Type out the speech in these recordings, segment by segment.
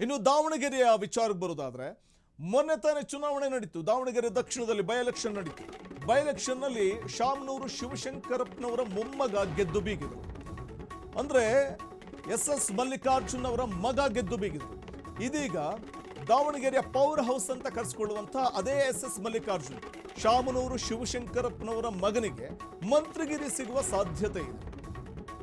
ಇನ್ನು ದಾವಣಗೆರೆಯ ವಿಚಾರಕ್ಕೆ ಬರೋದಾದ್ರೆ ಮೊನ್ನೆ ತಾನೇ ಚುನಾವಣೆ ನಡೀತು. ದಾವಣಗೆರೆ ದಕ್ಷಿಣದಲ್ಲಿ ಬೈ ಎಲೆಕ್ಷನ್ ನಡೀತು. ಬೈ ಎಲೆಕ್ಷನ್ ನಲ್ಲಿ ಶಾಮನೂರು ಶಿವಶಂಕರಪ್ಪನವರ ಮೊಮ್ಮಗ ಗೆದ್ದು ಬೀಗಿದ್ರು. ಅಂದ್ರೆ ಎಸ್ ಮಲ್ಲಿಕಾರ್ಜುನ್ ಅವರ ಮಗ ಗೆದ್ದು ಬೀಗಿದ್ರು. ಇದೀಗ ದಾವಣಗೆರೆಯ ಪವರ್ ಹೌಸ್ ಅಂತ ಕರೆಸಿಕೊಳ್ಳುವಂತಹ ಅದೇ ಎಸ್ ಮಲ್ಲಿಕಾರ್ಜುನ್ ಶಾಮನೂರು ಶಿವಶಂಕರಪ್ಪನವರ ಮಗನಿಗೆ ಮಂತ್ರಿಗಿರಿ ಸಿಗುವ ಸಾಧ್ಯತೆ ಇದೆ.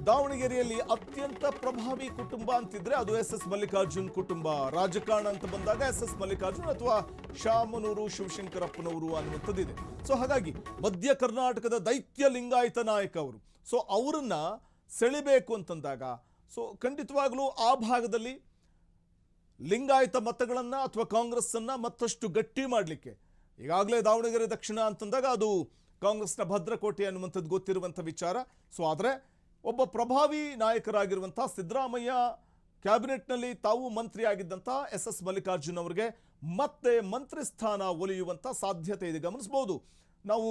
ದಾವಣಗೆರೆಯಲ್ಲಿ ಅತ್ಯಂತ ಪ್ರಭಾವಿ ಕುಟುಂಬ ಅಂತಿದ್ರೆ ಅದು ಎಸ್ ಮಲ್ಲಿಕಾರ್ಜುನ್ ಕುಟುಂಬ. ರಾಜಕಾರಣ ಅಂತ ಬಂದಾಗ ಎಸ್ ಮಲ್ಲಿಕಾರ್ಜುನ್ ಅಥವಾ ಶಾಮನೂರು ಶಿವಶಂಕರಪ್ಪನವರು ಅನ್ನುವಂಥದ್ದಿದೆ. ಸೊ ಹಾಗಾಗಿ ಮಧ್ಯ ಕರ್ನಾಟಕದ ದೈತ್ಯ ಲಿಂಗಾಯತ ನಾಯಕ ಅವರು. ಸೊ ಅವರನ್ನ ಸೆಳಿಬೇಕು ಅಂತಂದಾಗ ಸೊ ಖಂಡಿತವಾಗ್ಲೂ ಆ ಭಾಗದಲ್ಲಿ ಲಿಂಗಾಯತ ಮತಗಳನ್ನ ಅಥವಾ ಕಾಂಗ್ರೆಸ್ ಅನ್ನ ಮತ್ತಷ್ಟು ಗಟ್ಟಿ ಮಾಡಲಿಕ್ಕೆ ಈಗಾಗಲೇ ದಾವಣಗೆರೆ ದಕ್ಷಿಣ ಅಂತಂದಾಗ ಅದು ಕಾಂಗ್ರೆಸ್ನ ಭದ್ರಕೋಟೆ ಅನ್ನುವಂಥದ್ದು ಗೊತ್ತಿರುವಂಥ ವಿಚಾರ. ಸೊ ಆದರೆ ಒಬ್ಬ ಪ್ರಭಾವಿ ನಾಯಕರಾಗಿರುವಂಥ ಸಿದ್ದರಾಮಯ್ಯ ಕ್ಯಾಬಿನೆಟ್ನಲ್ಲಿ ತಾವು ಮಂತ್ರಿ ಆಗಿದ್ದಂಥ ಎಸ್ ಮಲ್ಲಿಕಾರ್ಜುನ್ ಅವರಿಗೆ ಮತ್ತೆ ಮಂತ್ರಿ ಸ್ಥಾನ ಒಲಿಯುವಂಥ ಸಾಧ್ಯತೆ ಇದೆ. ಗಮನಿಸಬಹುದು, ನಾವು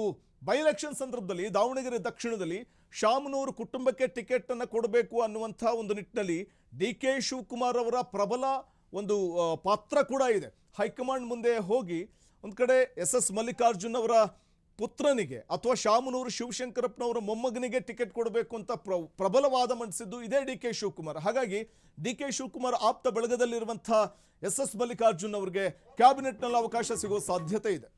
ಬೈ ಎಲೆಕ್ಷನ್ ಸಂದರ್ಭದಲ್ಲಿ ದಾವಣಗೆರೆ ದಕ್ಷಿಣದಲ್ಲಿ ಶಾಮನೂರು ಕುಟುಂಬಕ್ಕೆ ಟಿಕೆಟ್ ಅನ್ನು ಕೊಡಬೇಕು ಅನ್ನುವಂಥ ಒಂದು ನಿಟ್ಟಿನಲ್ಲಿ ಡಿ.ಕೆ. ಶಿವಕುಮಾರ್ ಅವರ ಪ್ರಬಲ ಒಂದು ಪಾತ್ರ ಕೂಡ ಇದೆ. ಹೈಕಮಾಂಡ್ ಮುಂದೆ ಹೋಗಿ ಒಂದು ಕಡೆ ಎಸ್ ಮಲ್ಲಿಕಾರ್ಜುನ್ ಅವರ ಪುತ್ರನಿಗೆ ಅಥವಾ ಶಾಮನೂರು ಶಿವಶಂಕರಪ್ಪನವರ ಮೊಮ್ಮಗನಿಗೆ ಟಿಕೆಟ್ ಕೊಡಬೇಕು ಅಂತ ಪ್ರಬಲವಾದ ಮಂಡಿಸಿದ್ದು ಇದೇ ಡಿ.ಕೆ. ಶಿವಕುಮಾರ್. ಹಾಗಾಗಿ ಡಿ.ಕೆ. ಶಿವಕುಮಾರ್ ಆಪ್ತ ಬಳಗದಲ್ಲಿರುವಂಥ ಎಸ್ ಮಲ್ಲಿಕಾರ್ಜುನ್ ಅವರಿಗೆ ಕ್ಯಾಬಿನೆಟ್ನಲ್ಲಿ ಅವಕಾಶ ಸಿಗೋ ಸಾಧ್ಯತೆ ಇದೆ.